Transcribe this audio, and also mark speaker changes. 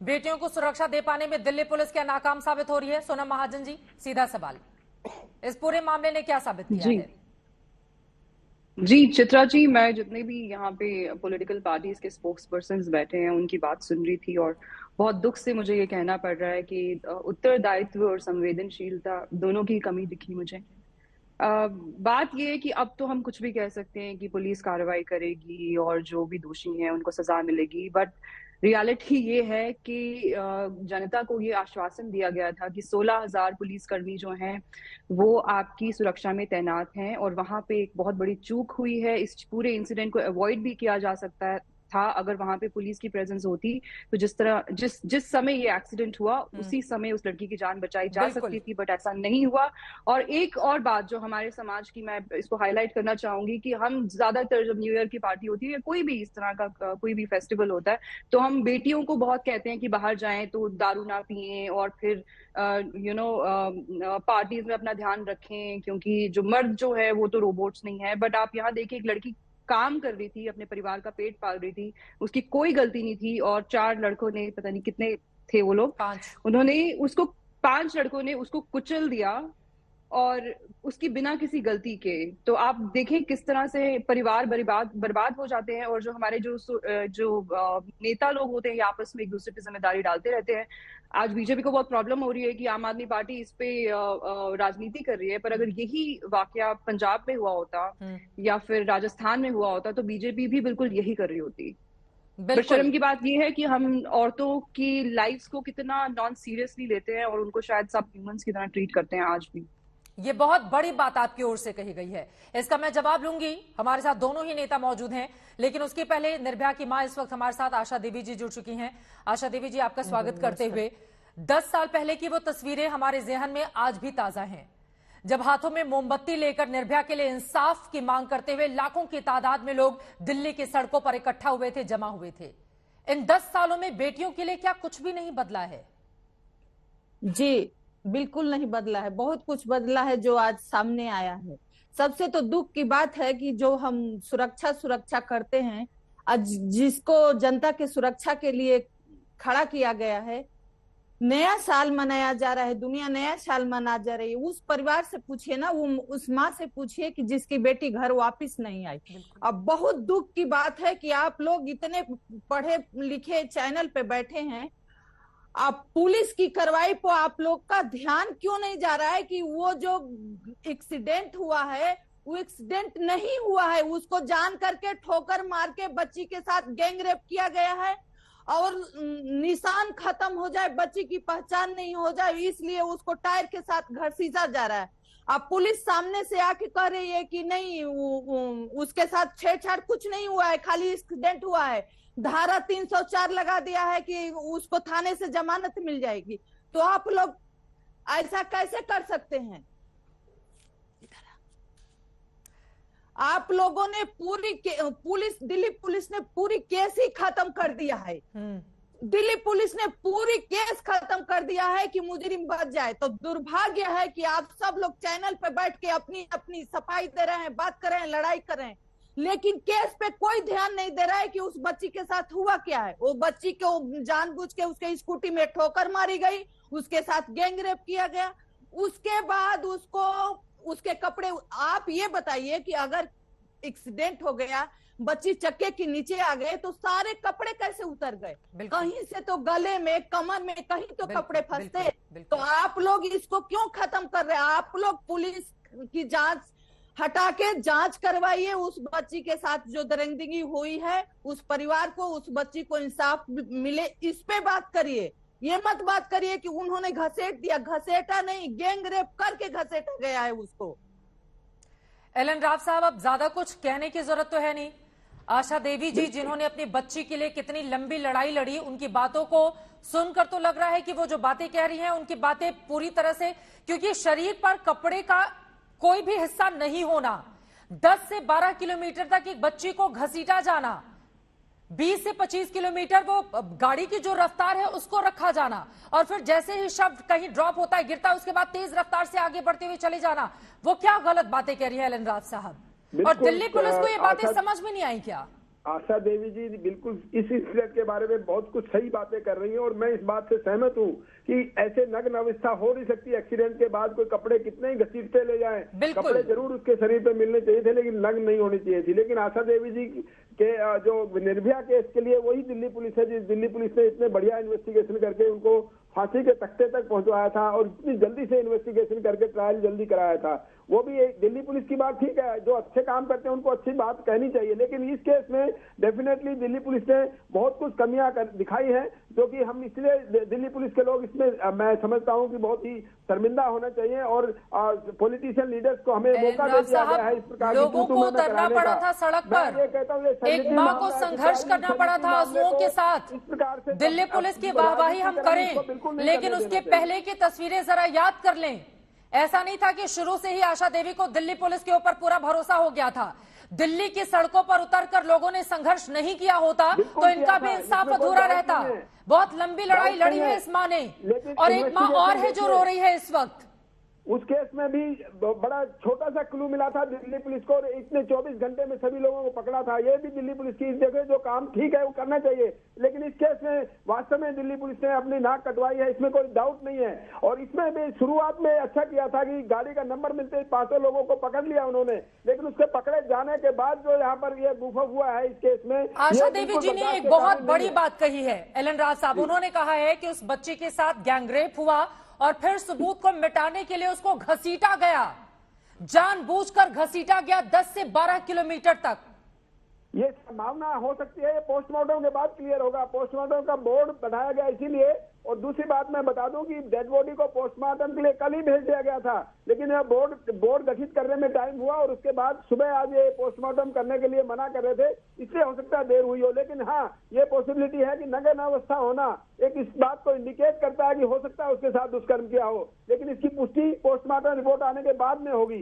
Speaker 1: बेटियों को सुरक्षा दे पाने में दिल्ली पुलिस क्या नाकाम साबित हो रही है? सोनम महाजन जी, सीधा सवाल, इस पूरे मामले ने क्या साबित किया
Speaker 2: जी
Speaker 1: है?
Speaker 2: जी चित्रा जी, मैं जितने भी यहाँ पे पॉलिटिकल पार्टीज के स्पोक्स पर्सन्स बैठे हैं उनकी बात सुन रही थी, और बहुत दुख से मुझे ये कहना पड़ रहा है कि उत्तरदायित्व और संवेदनशीलता दोनों की कमी दिखी मुझे। बात ये है कि अब तो हम कुछ भी कह सकते हैं कि पुलिस कार्रवाई करेगी और जो भी दोषी हैं उनको सजा मिलेगी, बट रियलिटी ये है कि जनता को ये आश्वासन दिया गया था कि 16,000 पुलिसकर्मी जो हैं वो आपकी सुरक्षा में तैनात हैं, और वहां पे एक बहुत बड़ी चूक हुई है। इस पूरे इंसिडेंट को अवॉइड भी किया जा सकता था अगर वहां पे पुलिस की प्रेजेंस होती। तो जिस समय ये एक्सीडेंट हुआ उसी समय उस लड़की की जान बचाई जा
Speaker 1: बिल्कुल।
Speaker 2: सकती थी, बट ऐसा नहीं हुआ। और एक और बात जो हमारे समाज की, मैं इसको हाईलाइट करना चाहूंगी कि हम ज्यादातर जब न्यू ईयर की पार्टी होती है या कोई भी इस तरह का कोई भी फेस्टिवल होता है तो हम बेटियों को बहुत कहते हैं कि बाहर जाएं तो दारू ना पिएं और फिर पार्टीज में अपना ध्यान रखें, क्योंकि जो मर्द जो है वो तो रोबोट्स नहीं है। बट आप यहाँ देखिए, एक लड़की काम कर रही थी, अपने परिवार का पेट पाल रही थी, उसकी कोई गलती नहीं थी, और 4 लड़कों ने, पता नहीं कितने थे वो लोग,
Speaker 1: 5।
Speaker 2: उन्होंने उसको 5 लड़कों ने उसको कुचल दिया, और उसकी बिना किसी गलती के। तो आप देखें किस तरह से परिवार बर्बाद बर्बाद हो जाते हैं, और जो हमारे नेता लोग होते हैं ये आपस में एक दूसरे पे जिम्मेदारी डालते रहते हैं। आज बीजेपी को बहुत प्रॉब्लम हो रही है कि आम आदमी पार्टी इस पे राजनीति कर रही है, पर अगर यही वाकया पंजाब में हुआ होता या फिर राजस्थान में हुआ होता तो बीजेपी भी बिल्कुल यही कर रही होती। पर
Speaker 1: बिल्कुल।
Speaker 2: शर्म की बात यह है कि हम औरतों की लाइफ्स को कितना नॉन सीरियसली लेते हैं और उनको शायद सब ह्यूमंस की तरह ट्रीट करते हैं आज भी।
Speaker 1: ये बहुत बड़ी बात आपकी ओर से कही गई है, इसका मैं जवाब लूंगी। हमारे साथ दोनों ही नेता मौजूद हैं, लेकिन उसके पहले निर्भया की मां इस वक्त हमारे साथ आशा देवी जी जुड़ चुकी हैं। आशा देवी जी, आपका स्वागत करते हुए, 10 साल पहले की वो तस्वीरें हमारे जेहन में आज भी ताजा हैं, जब हाथों में मोमबत्ती लेकर निर्भया के लिए इंसाफ की मांग करते हुए लाखों की तादाद में लोग दिल्ली की सड़कों पर इकट्ठा हुए थे, जमा हुए थे। इन 10 सालों में बेटियों के लिए क्या कुछ भी नहीं बदला है?
Speaker 3: जी बिल्कुल नहीं बदला है, बहुत कुछ बदला है जो आज सामने आया है। सबसे तो दुख की बात है कि जो हम सुरक्षा सुरक्षा करते हैं, आज जिसको जनता के सुरक्षा के लिए खड़ा किया गया है, नया साल मनाया जा रहा है, दुनिया नया साल मना जा रही है, उस परिवार से पूछिए ना, वो उस माँ से पूछिए कि जिसकी बेटी घर वापस नहीं आई। अब बहुत दुख की बात है कि आप लोग इतने पढ़े लिखे चैनल पे बैठे हैं, आप पुलिस की कार्रवाई पर आप लोग का ध्यान क्यों नहीं जा रहा है कि वो जो एक्सीडेंट हुआ है वो एक्सीडेंट नहीं हुआ है, उसको जान करके ठोकर मार के बच्ची के साथ गैंग रेप किया गया है, और निशान खत्म हो जाए, बच्ची की पहचान नहीं हो जाए, इसलिए उसको टायर के साथ घसीटा जा रहा है। अब पुलिस सामने से आके कह रही है कि नहीं, उसके साथ छेड़छाड़ कुछ नहीं हुआ है, खाली एक्सीडेंट हुआ है। धारा 304 लगा दिया है कि उसको थाने से जमानत मिल जाएगी। तो आप लोग ऐसा कैसे कर सकते हैं? आप लोगों ने दिल्ली पुलिस ने पूरी केस ही खत्म कर दिया है। दिल्ली पुलिस ने पूरी केस खत्म कर दिया है कि मुजरिम बच जाए। तो दुर्भाग्य है कि आप सब लोग चैनल पे बैठ के अपनी अपनी सफाई दे रहे हैं, बात कर रहे हैं, लड़ाई कर रहे हैं, लेकिन केस पे कोई ध्यान नहीं दे रहा है कि उस बच्ची के साथ हुआ क्या है। वो बच्ची को जानबूझ के उसके स्कूटी में ठोकर मारी गई, उसके साथ गैंग रेप किया गया, उसके बाद उसको उसके कपड़े, आप ये बताइए कि अगर एक्सीडेंट हो गया, बच्ची चक्के के नीचे आ गए, तो सारे कपड़े कैसे उतर गए? कहीं से तो गले में, कमर में कहीं तो कपड़े फंसते। तो आप लोग इसको क्यों खत्म कर रहे हैं? आप लोग पुलिस की जांच हटा के जांच करवाइए, उस बच्ची के साथ जो दरिंदगी हुई है, उस परिवार को, उस बच्ची को इंसाफ मिले, इस पे बात करिए। ये मत बात करिए कि उन्होंने घसेट दिया, घसेटा नहीं, गैंग रेप करके घसेटा गया है उसको।
Speaker 1: एलन राव साहब, अब ज्यादा कुछ कहने की जरूरत तो है नहीं। आशा देवी जी, जिन्होंने अपनी बच्ची के लिए कितनी लंबी लड़ाई लड़ी, उनकी बातों को सुनकर तो लग रहा है कि वो जो बातें कह रही हैं उनकी बातें पूरी तरह से, क्योंकि शरीर पर कपड़े का कोई भी हिस्सा नहीं होना, 10 से 12 किलोमीटर तक एक बच्ची को घसीटा जाना, 20 से 25 किलोमीटर वो गाड़ी की जो रफ्तार है उसको रखा जाना, और फिर जैसे ही शब्द कहीं ड्रॉप होता है, गिरता है, उसके बाद तेज रफ्तार से आगे बढ़ते हुए चले जाना, वो क्या गलत बातें कह रही है एलन राव साहब? और दिल्ली पुलिस को ये बातें समझ में नहीं आई क्या?
Speaker 4: आशा देवी जी बिल्कुल इस इंसिडेंट के बारे में बहुत कुछ सही बातें कर रही हैं और मैं इस बात से सहमत हूं कि ऐसे नग्न अवस्था हो नहीं सकती। एक्सीडेंट के बाद कोई कपड़े कितने ही घसीटते ले जाएं, कपड़े जरूर उसके शरीर पे मिलने चाहिए थे, लेकिन नग्न नहीं होनी चाहिए थी। लेकिन आशा देवी जी के जो निर्भया केस के लिए वही दिल्ली पुलिस है, जिस दिल्ली पुलिस ने इतने बढ़िया इन्वेस्टिगेशन करके उनको फांसी के तख्ते तक पहुंचवाया था और इतनी जल्दी से इन्वेस्टिगेशन करके ट्रायल जल्दी कराया था। वो भी दिल्ली पुलिस की बात ठीक है, जो अच्छे काम करते हैं उनको अच्छी बात कहनी चाहिए, लेकिन इस केस में डेफिनेटली दिल्ली पुलिस ने बहुत कुछ कमियां दिखाई हैं, जो कि हम इसलिए दिल्ली पुलिस के लोग इसमें मैं समझता हूं कि बहुत ही शर्मिंदा होना चाहिए और पॉलिटिशियन लीडर्स को हमें मौका दे दिया गया है इस प्रकार की
Speaker 1: लोगों को उतरना पड़ा था सड़क पर, एक माँ को संघर्ष करना पड़ा था आंसुओं के साथ।
Speaker 4: इस प्रकार से
Speaker 1: दिल्ली पुलिस की वाहवाही हम करें, लेकिन उसके पहले की तस्वीरें जरा याद कर लें। ऐसा नहीं था कि शुरू से ही आशा देवी को दिल्ली पुलिस के ऊपर पूरा भरोसा हो गया था। दिल्ली की सड़कों पर उतरकर लोगों ने संघर्ष नहीं किया होता तो इनका भी इंसाफ अधूरा रहता। बहुत लंबी लड़ाई लड़ी है इस माँ ने, और एक माँ और है जो रो रही है इस वक्त।
Speaker 4: उस केस में भी बड़ा छोटा सा क्लू मिला था दिल्ली पुलिस को, इतने 24 घंटे में सभी लोगों को पकड़ा था। ये भी दिल्ली पुलिस की इस जगह जो काम ठीक है वो करना चाहिए, लेकिन इस केस में वास्तव में दिल्ली पुलिस ने अपनी नाक कटवाई है, इसमें कोई डाउट नहीं है। और इसमें भी शुरुआत में अच्छा किया था कि गाड़ी का नंबर मिलते ही 500 लोगों को पकड़ लिया उन्होंने, लेकिन उसके पकड़े जाने के बाद जो यहाँ पर ये गुफा हुआ है इस केस में।
Speaker 1: आशा देवी जी ने एक बहुत बड़ी बात कही है एलन राज साहब, उन्होंने कहा है कि उस बच्ची के साथ गैंगरेप हुआ और फिर सबूत को मिटाने के लिए उसको घसीटा गया, जानबूझकर घसीटा गया 10 से 12 किलोमीटर तक।
Speaker 4: ये संभावना हो सकती है, ये पोस्टमार्टम के बाद क्लियर होगा। पोस्टमार्टम का बोर्ड बनाया गया इसीलिए। और दूसरी बात मैं बता दूं कि डेड बॉडी को पोस्टमार्टम के लिए कल ही भेज दिया गया था, लेकिन यह बोर्ड गठित करने में टाइम हुआ और उसके बाद सुबह आज ये पोस्टमार्टम करने के लिए मना कर रहे थे, इसलिए हो सकता है देर हुई हो। लेकिन हाँ, ये पॉसिबिलिटी है कि नग्न अवस्था होना एक इस बात को इंडिकेट करता है कि हो सकता है उसके साथ दुष्कर्म किया हो, लेकिन इसकी पुष्टि पोस्टमार्टम रिपोर्ट आने के बाद में होगी।